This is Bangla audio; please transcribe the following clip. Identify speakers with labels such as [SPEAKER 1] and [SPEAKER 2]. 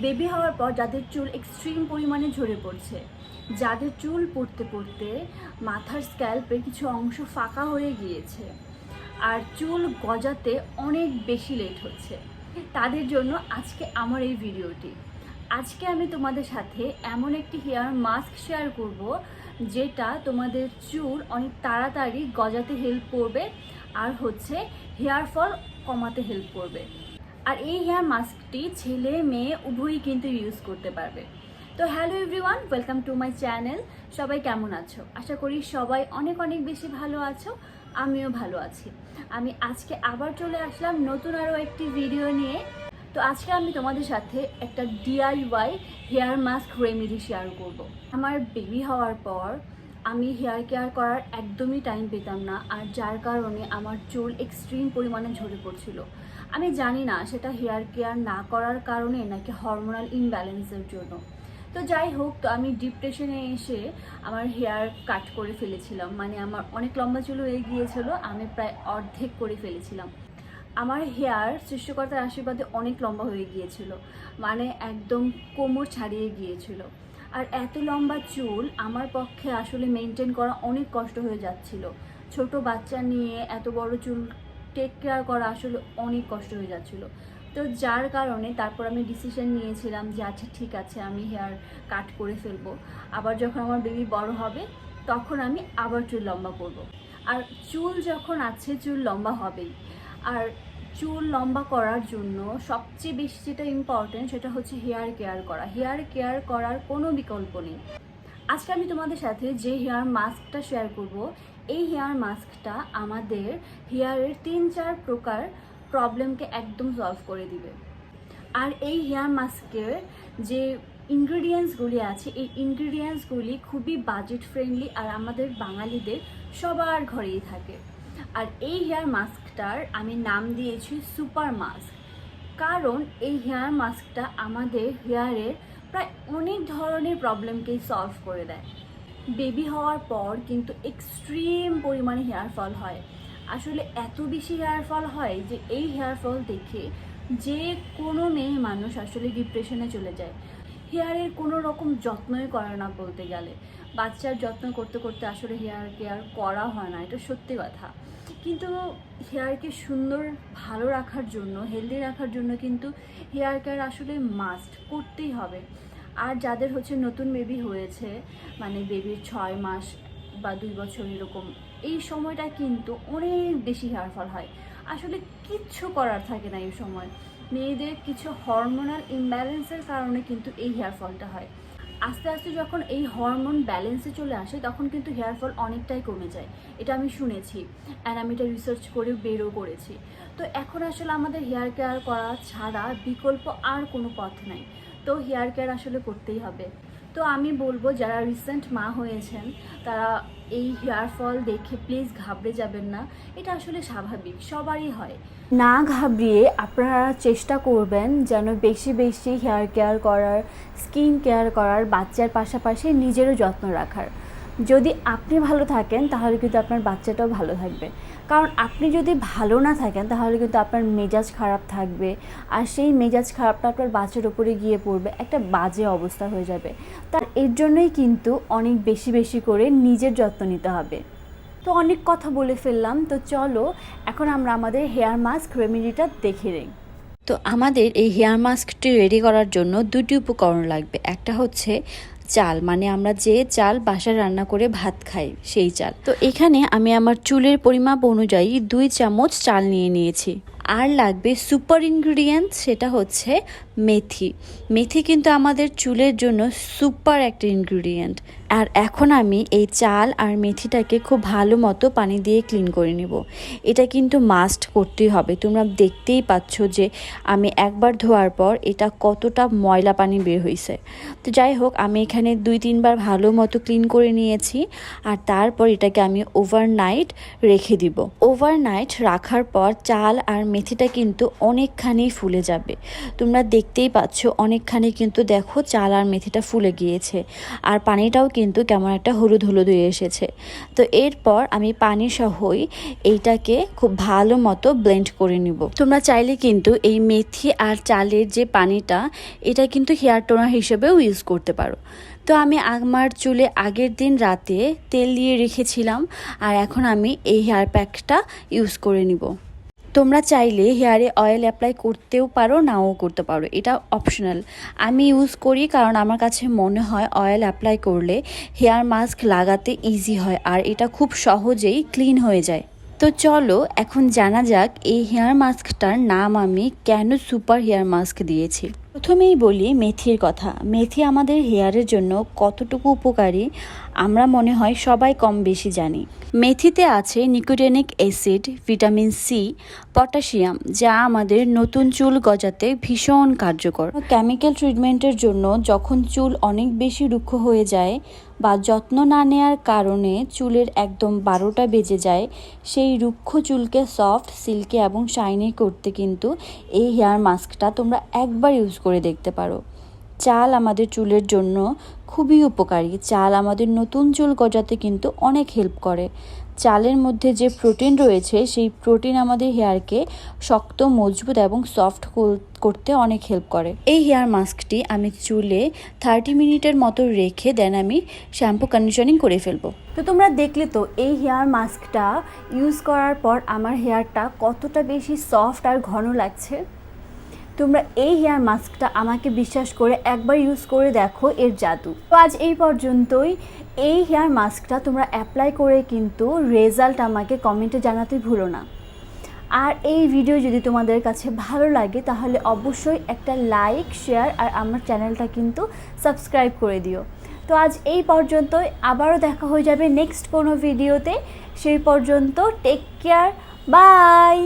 [SPEAKER 1] বেবি হওয়ার পর যাদের চুল এক্সট্রিম পরিমাণে ঝরে পড়ছে, যাদের চুল পড়তে পড়তে মাথার স্ক্যাল্পের কিছু অংশ ফাঁকা হয়ে গিয়েছে আর চুল গজাতে অনেক বেশি লেট হচ্ছে, তাদের জন্য আজকে আমার এই ভিডিওটি। আজকে আমি তোমাদের সাথে এমন একটি হেয়ার মাস্ক শেয়ার করব যেটা তোমাদের চুল অনেক তাড়াতাড়ি গজাতে হেল্প করবে আর হেয়ার ফল কমাতে হেল্প করবে। আর এই হেয়ার মাস্কটি ছেলে মেয়ে উভয়ই কিন্তু ইউজ করতে পারবে। তো hello everyone, welcome to my channel. সবাই কেমন আছো? আশা করি সবাই অনেক অনেক বেশি ভালো আছো, আমিও ভালো আছি। আমি আজকে আবার চলে আসলাম নতুন আরও একটি ভিডিও নিয়ে। তো আজকে আমি তোমাদের সাথে একটা DIY hair mask remedy share করব। আমার বেবি হওয়ার পর আমি হেয়ার কেয়ার করার একদমই টাইম পেতাম না, আর যার কারণে আমার চুল এক্সট্রিম পরিমাণে ঝরে পড়ছিল। আমি জানি না সেটা হেয়ার কেয়ার না করার কারণে নাকি হরমোনাল ইমব্যালেন্সের জন্য। তো যাই হোক, তো আমি ডিপ্রেশনে এসে আমার হেয়ার কাট করে ফেলেছিলাম। মানে আমার অনেক লম্বা চুল হয়ে গিয়েছিল, আমি প্রায় অর্ধেক করে ফেলেছিলাম। আমার হেয়ার সৃষ্টিকর্তার আশীর্বাদে অনেক লম্বা হয়ে গিয়েছিল, মানে একদম কোমর ছাড়িয়ে গিয়েছিল। আর এত লম্বা চুল আমার পক্ষে আসলে মেনটেন করা অনেক কষ্ট হয়ে যাচ্ছিল। ছোট বাচ্চা নিয়ে এত বড় চুল টেক কেয়ার করা আসলে অনেক কষ্ট হয়ে যাচ্ছিল। তো যার কারণে তারপর আমি ডিসিশন নিয়েছিলাম যে আচ্ছা ঠিক আছে, আমি হেয়ার কাট করে ফেলবো। আবার যখন আমার বেবি বড় হবে তখন আমি আবার চুল লম্বা করব। আর চুল যখন আছে চুল লম্বা হবেই। আর চুল লম্বা করার জন্য সবচেয়ে বেশি যেটা ইম্পর্টেন্ট সেটা হচ্ছে হেয়ার কেয়ার করা। হেয়ার কেয়ার করার কোনো বিকল্প নেই। আজকে আমি তোমাদের সাথে যে হেয়ার মাস্কটা শেয়ার করব, এই হেয়ার মাস্কটা আমাদের হেয়ারের 3-4 প্রকার প্রবলেমকে একদম সলভ করে দিবে। আর এই হেয়ার মাস্কের যে ইনগ্রিডিয়েন্টসগুলি আছে, এই ইনগ্রিডিয়েন্টসগুলি খুবই বাজেট ফ্রেন্ডলি আর আমাদের বাঙালিদের সবার ঘরেই থাকে। আর এই হেয়ার মাস্কটার আমি নাম দিয়েছি সুপার মাস্ক, কারণ এই হেয়ার মাস্কটা আমাদের হেয়ারের প্রায় অনেক ধরনের প্রবলেমকেই সলভ করে দেয়। বেবি হওয়ার পর কিন্তু এক্সট্রিম পরিমাণে হেয়ার ফল হয়। আসলে এত বেশি হেয়ার ফল হয় যে এই হেয়ার ফল দেখে যে কোনো মেয়ে মানুষ আসলে ডিপ্রেশনে চলে যায়। হেয়ারের কোনো রকম যত্নই করে না বলতে গেলে। বাচ্চার যত্ন করতে করতে আসলে হেয়ার কেয়ার করা হয় না, এটা সত্যি কথা। কিন্তু হেয়ারকে সুন্দর ভালো রাখার জন্য, হেলদি রাখার জন্য কিন্তু হেয়ার কেয়ার আসলে মাস্ট করতেই হবে। আর যাদের নতুন বেবি হয়েছে, মানে বেবির 6 মাস বা 2 বছর এরকম, এই সময়টা কিন্তু অনেক বেশি হেয়ার ফল হয়। আসলে কিচ্ছু করার থাকে না এই সময়। মেয়েদের কিছু হরমোনাল ইমব্যালেন্সের কারণে কিন্তু এই হেয়ার ফলটা হয়। আস্তে আস্তে যখন এই হরমোন ব্যালেন্সে চলে আসে তখন কিন্তু হেয়ার ফল অনেকটাই কমে যায়। এটা আমি শুনেছি, অ্যান্ড আমি এটা রিসার্চ করে বেরও করেছি। তো এখন আসলে আমাদের হেয়ার কেয়ার করা ছাড়া বিকল্প আর কোনো পথ নাই। তো হেয়ার কেয়ার আসলে করতেই হবে। তো আমি বলবো যারা রিসেন্ট মা হয়েছেন তারা এই হেয়ার ফল দেখে প্লিজ ঘাবড়ে যাবেন না। এটা আসলে স্বাভাবিক, সবারই হয়। না ঘাবড়িয়ে আপনারা চেষ্টা করবেন যেন বেশি বেশি হেয়ার কেয়ার করার, স্কিন কেয়ার করার, বাচ্চার পাশাপাশি নিজেরও যত্ন রাখার। যদি আপনি ভালো থাকেন তাহলে কিন্তু আপনার বাচ্চাটাও ভালো থাকবে। কারণ আপনি যদি ভালো না থাকেন তাহলে কিন্তু আপনার মেজাজ খারাপ থাকবে, আর সেই মেজাজ খারাপটা আপনার বাচ্চার উপরে গিয়ে পড়বে, একটা বাজে অবস্থা হয়ে যাবে। তার এর জন্যই কিন্তু অনেক বেশি বেশি করে নিজের যত্ন নিতে হবে। তো অনেক কথা বলে ফেললাম, তো চলো এখন আমরা আমাদের হেয়ার মাস্ক রেমেডিটা দেখে নিই।
[SPEAKER 2] তো আমাদের এই হেয়ার মাস্কটি রেডি করার জন্য দুটি উপকরণ লাগবে। একটা হচ্ছে চাল, মানে আমরা যে চাল বাসায় রান্না করে ভাত খাই সেই চাল। তো এখানে আমি আমার চুলের পরিমাপ অনুযায়ী 2 চামচ চাল নিয়ে নিয়েছি। আর লাগবে সুপার ইনগ্রিডিয়েন্ট, সেটা হচ্ছে মেথি। মেথি কিন্তু আমাদের চুলের জন্য সুপার একটা ইনগ্রিডিয়েন্ট। আর এখন আমি এই চাল আর মেথিটাকে খুব ভালো মতো পানি দিয়ে ক্লিন করে নিব। এটা কিন্তু মাস্ট করতেই হবে। তোমরা দেখতেই পাচ্ছ যে আমি একবার ধোয়ার পর এটা কতটা ময়লা পানি বের হয়েছে। তো যাই হোক, আমি এখানে 2-3 বার ভালো মতো ক্লিন করে নিয়েছি। আর তারপর এটাকে আমি ওভারনাইট রেখে দিব। ওভারনাইট রাখার পর চাল আর মেথিটা কিন্তু অনেকখানি ফুলে যাবে। তোমরা দেখতেই পাচ্ছ অনেকখানি কিন্তু দেখো চাল আর মেথিটা ফুলে গিয়েছে। আর পানিটাও কিন্তু কেমন একটা হলুদ হলুদ হয়ে এসেছে। তো এরপর আমি পানি সহই এইটাকে খুব ভালো মতো ব্লেন্ড করে নিব। তোমরা চাইলে কিন্তু এই মেথি আর চালের যে পানিটা এটা কিন্তু হেয়ার টোনার হিসেবেও ইউজ করতে পারো। তো আমি আমার চুলে আগের দিন রাতে তেল দিয়ে রেখেছিলাম, আর এখন আমি এই হেয়ার প্যাকটা ইউজ করে নিব। তোমরা চাইলে হেয়ারে অয়েল অ্যাপ্লাই করতেও পারো, নাও করতে পারো, এটা অপশনাল। আমি ইউজ করি কারণ আমার কাছে মনে হয় অয়েল অ্যাপ্লাই করলে হেয়ার মাস্ক লাগাতে ইজি হয় আর এটা খুব সহজেই ক্লিন হয়ে যায়। তো চলো এখন জানা যাক এই হেয়ার মাস্কটার নাম আমি কেন সুপার হেয়ার মাস্ক দিয়েছি। প্রথমেই বলি মেথির কথা। মেথি আমাদের হেয়ারের জন্য কতটুকু উপকারী আমরা মনে হয় সবাই কম বেশি জানি। মেথিতে আছে nicotinic acid, vitamin C, potassium, যা আমাদের নতুন চুল গজাতে ভীষণ কার্যকর। কেমিক্যাল ট্রিটমেন্টের জন্য যখন চুল অনেক বেশি রুক্ষ হয়ে যায় বা যত্ন না নেওয়ার কারণে চুলের একদম 12টা বেজে যায়, সেই রুক্ষ চুলকে সফট, সিল্কি এবং শাইনি করতে কিন্তু এই হেয়ার মাস্কটা তোমরা একবার ইউজ করে দেখতে পারো। চাল আমাদের চুলের জন্য খুবই উপকারী। চাল আমাদের নতুন চুল গজাতে কিন্তু অনেক হেল্প করে। চালের মধ্যে যে প্রোটিন রয়েছে সেই প্রোটিন আমাদের হেয়ারকে শক্ত, মজবুত এবং সফট করতে অনেক হেল্প করে। এই হেয়ার মাস্কটি আমি চুলে 30 মিনিটের মতো রেখে দেন আমি শ্যাম্পু কন্ডিশনিং করে ফেলবো।
[SPEAKER 1] তো তোমরা দেখলে তো এই হেয়ার মাস্কটা ইউজ করার পর আমার হেয়ারটা কতটা বেশি সফট আর ঘন লাগছে। তোমরা এই হেয়ার মাস্কটা আমাকে বিশ্বাস করে একবার ইউজ করে দেখো এর জাদু। তো আজ এই পর্যন্তই। এই হেয়ার মাস্কটা তোমরা অ্যাপ্লাই করে কিন্তু রেজাল্ট আমাকে কমেন্টে জানাতে ভুলো না। আর এই ভিডিও যদি তোমাদের কাছে ভালো লাগে তাহলে অবশ্যই একটা লাইক, শেয়ার আর আমার চ্যানেলটা কিন্তু সাবস্ক্রাইব করে দিও। তো আজ এই পর্যন্তই। আবারও দেখা হয়ে যাবে নেক্সট কোনো ভিডিওতে। সেই পর্যন্ত টেক কেয়ার, বাই।